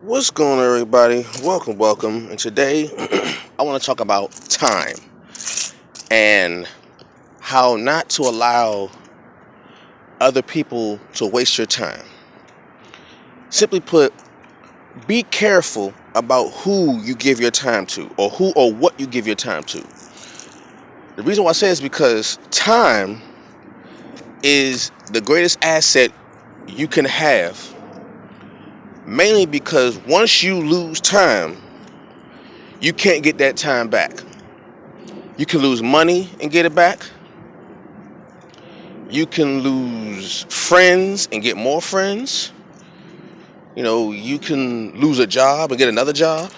What's going on, everybody? Welcome. And today, I want to talk about time and how not to allow other people to waste your time. Simply put, be careful about who you give your time to, or who or what you give your time to. The reason why I say is because time is the greatest asset you can have. Mainly because once you lose time, you can't get that time back. You can lose money and get it back. You can lose friends and get more friends. You can lose a job and get another job.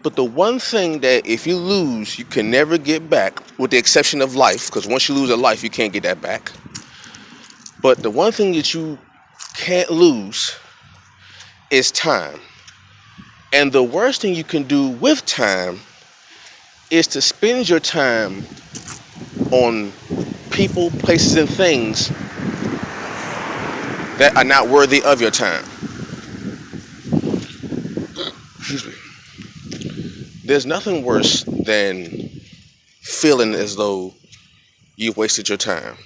But the one thing that if you lose, you can never get back, with the exception of life, because once you lose a life, you can't get that back. But the one thing that you can't lose is time. And the worst thing you can do with time is to spend your time on people, places, and things that are not worthy of your time. Excuse me. There's nothing worse than feeling as though you've wasted your time.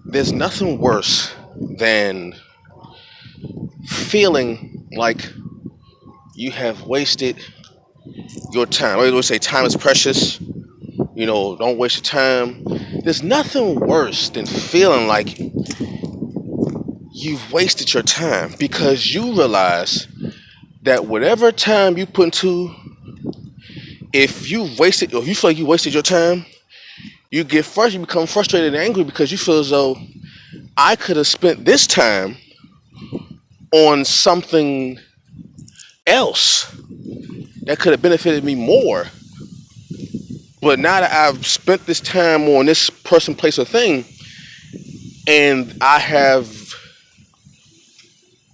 There's nothing worse than feeling like you have wasted your time. I always say time is precious. Don't waste your time. There's nothing worse than feeling like you've wasted your time, because you realize that whatever time you put into, if you wasted, or if you feel like you wasted your time, you become frustrated and angry because you feel as though I could have spent this time on something else that could have benefited me more. But now that I've spent this time on this person, place, or thing, and I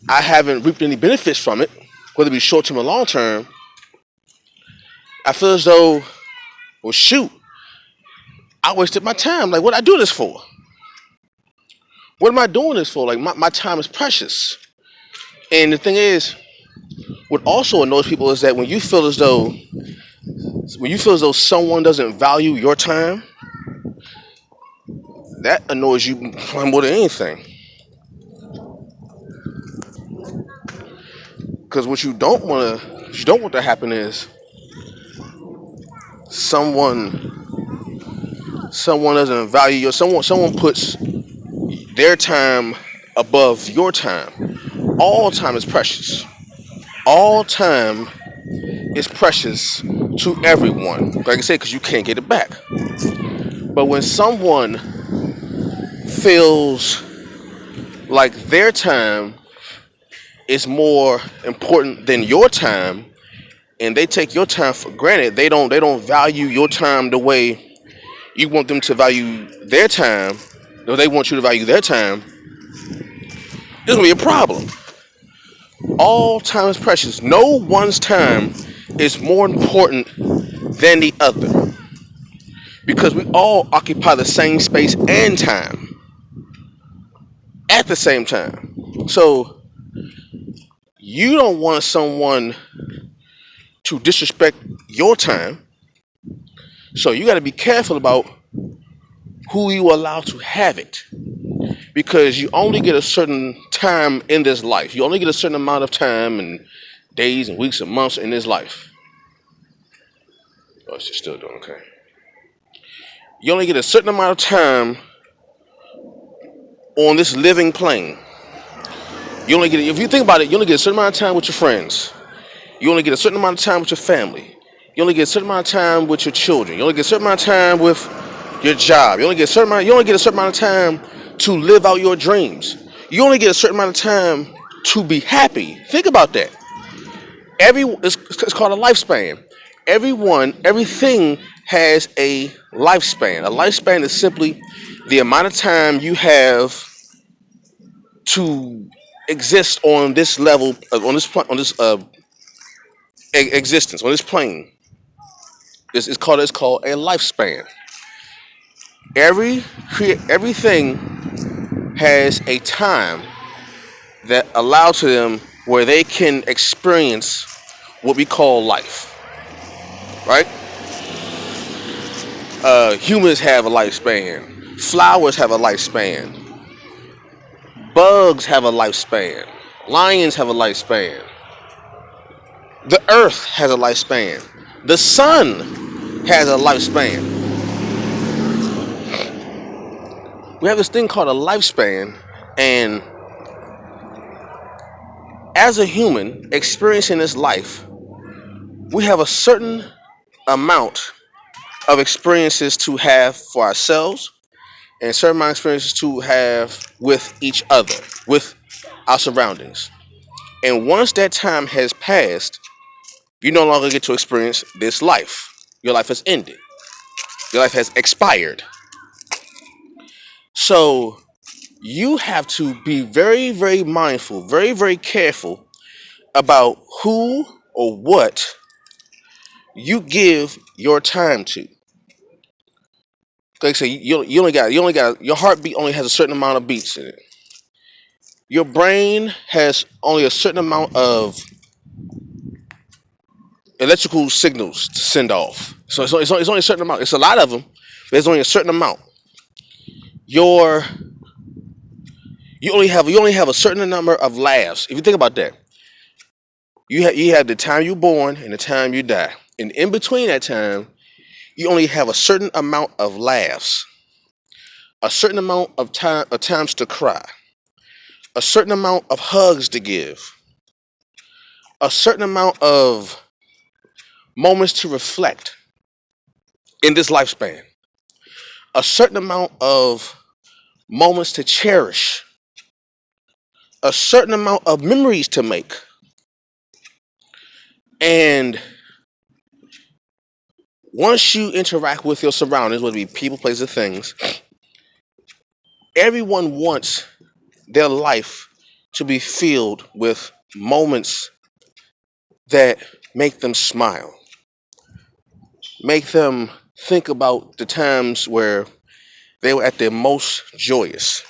haven't reaped any benefits from it, whether it be short term or long term, I feel as though, well, shoot, I wasted my time. Like, what did I do this for? What am I doing this for? Like, my time is precious. And the thing is, what also annoys people is that when you feel as though someone doesn't value your time, that annoys you more than anything. Because what you don't want to happen is someone doesn't value your someone puts their time above your time. All time is precious. All time is precious to everyone. Like I said, because you can't get it back. But when someone feels like their time is more important than your time, and they take your time for granted, they don't value your time the way you want them to value their time, or they want you to value their time, there's gonna be a problem. All time is precious. No one's time is more important than the other, because we all occupy the same space and time at the same time. So you don't want someone to disrespect your time. So you got to be careful about who you allow to have it, because you only get a certain time in this life. You only get a certain amount of time and days and weeks and months in this life. Oh, she's still doing okay. You only get a certain amount of time on this living plane. If you think about it, you only get a certain amount of time with your friends. You only get a certain amount of time with your family. You only get a certain amount of time with your children. You only get a certain amount of time with your job. You only get a certain amount of time to live out your dreams. You only get a certain amount of time to be happy. Think about that. It's called a lifespan. Everything has a lifespan. A lifespan is simply the amount of time you have to exist on this level, on this existence, on this plane. It's called a lifespan. Everything has a time that allows to them where they can experience what we call life, right? Humans have a lifespan. Flowers have a lifespan. Bugs have a lifespan. Lions have a lifespan. The earth has a lifespan. The sun has a lifespan. We have this thing called a lifespan, and as a human experiencing this life, we have a certain amount of experiences to have for ourselves and certain amount of experiences to have with each other, with our surroundings. And once that time has passed, you no longer get to experience this life. Your life has ended. Your life has expired. So you have to be very, very mindful, very, very careful about who or what you give your time to. Like I say, you only got your heartbeat only has a certain amount of beats in it. Your brain has only a certain amount of electrical signals to send off. So it's only a certain amount. It's a lot of them, but there's only a certain amount. Your you only have a certain number of laughs. If you think about that, you have the time you're born and the time you die, and in between that time, you only have a certain amount of laughs, a certain amount of times to cry, a certain amount of hugs to give, a certain amount of moments to reflect in this lifespan, a certain amount of moments to cherish, a certain amount of memories to make. And once you interact with your surroundings, whether it be people, places, things, everyone wants their life to be filled with moments that make them smile, make them think about the times where they were at their most joyous.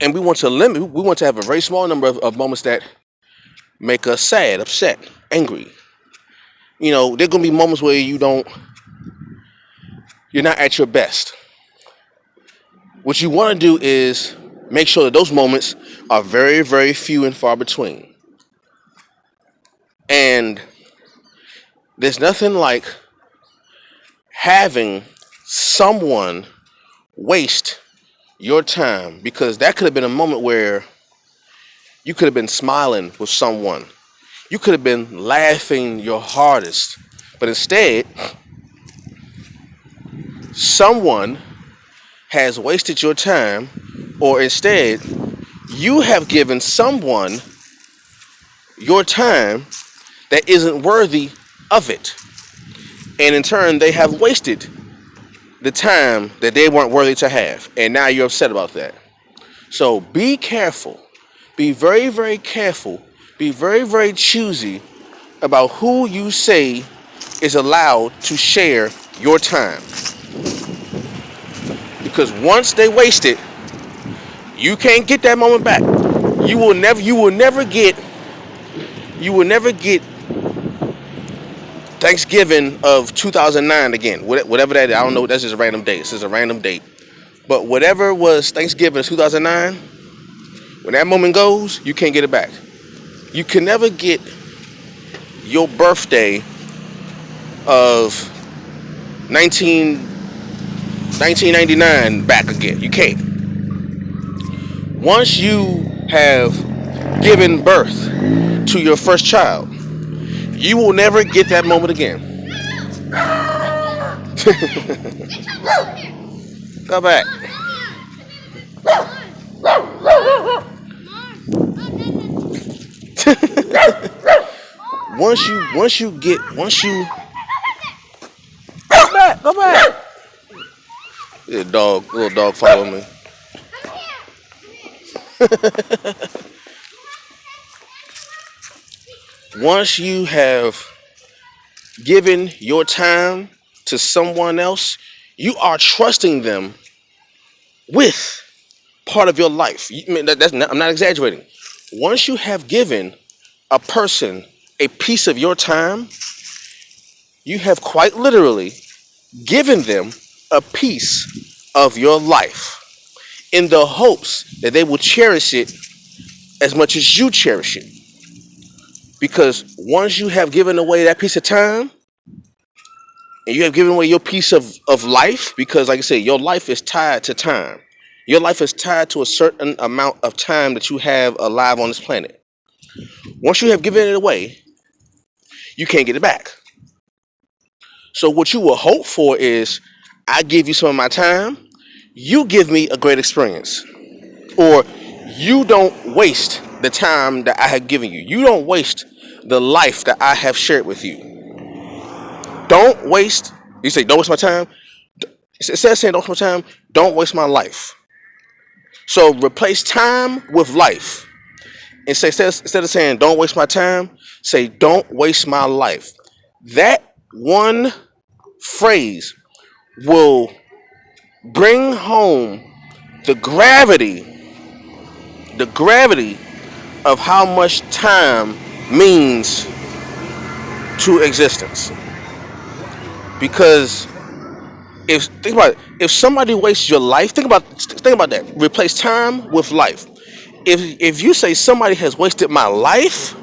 And we want to have a very small number of moments that make us sad, upset, angry. There are gonna be moments where you're not at your best. What you want to do is make sure that those moments are very, very few and far between. And there's nothing like having someone waste your time, because that could have been a moment where you could have been smiling with someone. You could have been laughing your hardest. But instead, someone has wasted your time, or instead, you have given someone your time that isn't worthy of it. And in turn, they have wasted the time that they weren't worthy to have. And now you're upset about that. So be careful. Be very, very careful. Be very, very choosy about who you say is allowed to share your time. Because once they waste it, you can't get that moment back. You will never get Thanksgiving of 2009 again. Whatever that is, I don't know. That's just a random date. It's just a random date. But whatever was Thanksgiving 2009, when that moment goes, you can't get it back. You can never get your birthday of 1999 back again. You can't. Once you have given birth to your first child, you will never get that moment again. Go back. Go back. Little dog following me. Once you have given your time to someone else, you are trusting them with part of your life. I'm not exaggerating. Once you have given a person a piece of your time, you have quite literally given them a piece of your life in the hopes that they will cherish it as much as you cherish it. Because once you have given away that piece of time, and you have given away your piece of life, because like I said, your life is tied to time. Your life is tied to a certain amount of time that you have alive on this planet. Once you have given it away, you can't get it back. So what you will hope for is, I give you some of my time, you give me a great experience. Or you don't waste the time that I have given you. You don't waste the life that I have shared with you. Don't waste, you say, don't waste my time. It says saying, don't waste my time, don't waste my life. So replace time with life. And say, instead of saying, don't waste my time, say, don't waste my life. That one phrase will bring home the gravity of how much time means to existence. Because think about it, if somebody wastes your life, think about that. Replace time with life. If you say somebody has wasted my life,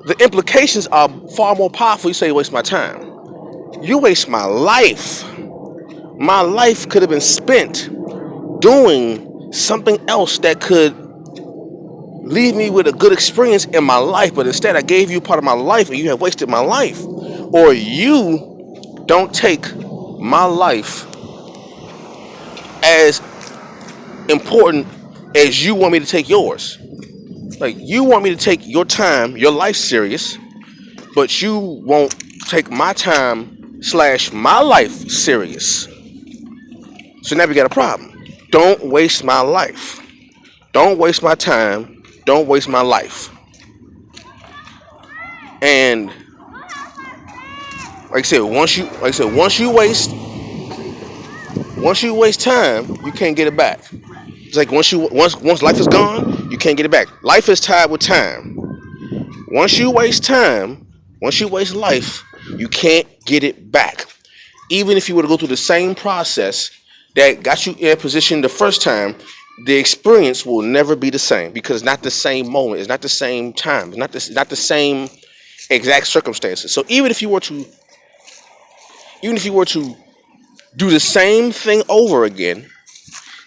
the implications are far more powerful. You say waste my time. You waste my life. My life could have been spent doing something else that could leave me with a good experience in my life, but instead I gave you part of my life and you have wasted my life. Or you don't take my life as important as you want me to take yours. Like, you want me to take your time, your life serious, but you won't take my time / my life serious. So now we got a problem. Don't waste my life. Don't waste my time. Don't waste my life. And like I said, once you waste time, you can't get it back. It's like once life is gone, you can't get it back. Life is tied with time. Once you waste time, once you waste life, you can't get it back. Even if you were to go through the same process that got you in a position the first time, the experience will never be the same, because it's not the same moment, it's not the same time, it's not the same exact circumstances. So even if you were to do the same thing over again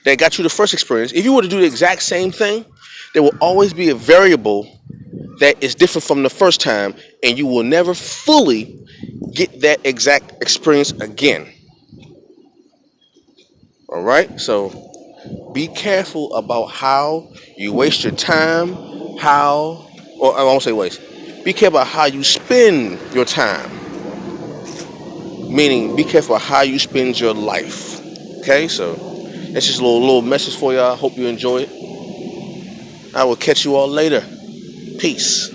that got you the first experience, if you were to do the exact same thing, there will always be a variable that is different from the first time, and you will never fully get that exact experience again. All right? So be careful about how you waste your time, or I won't say waste. Be careful about how you spend your time. Meaning, be careful how you spend your life. Okay? So that's just a little message for y'all. Hope you enjoy it. I will catch you all later. Peace.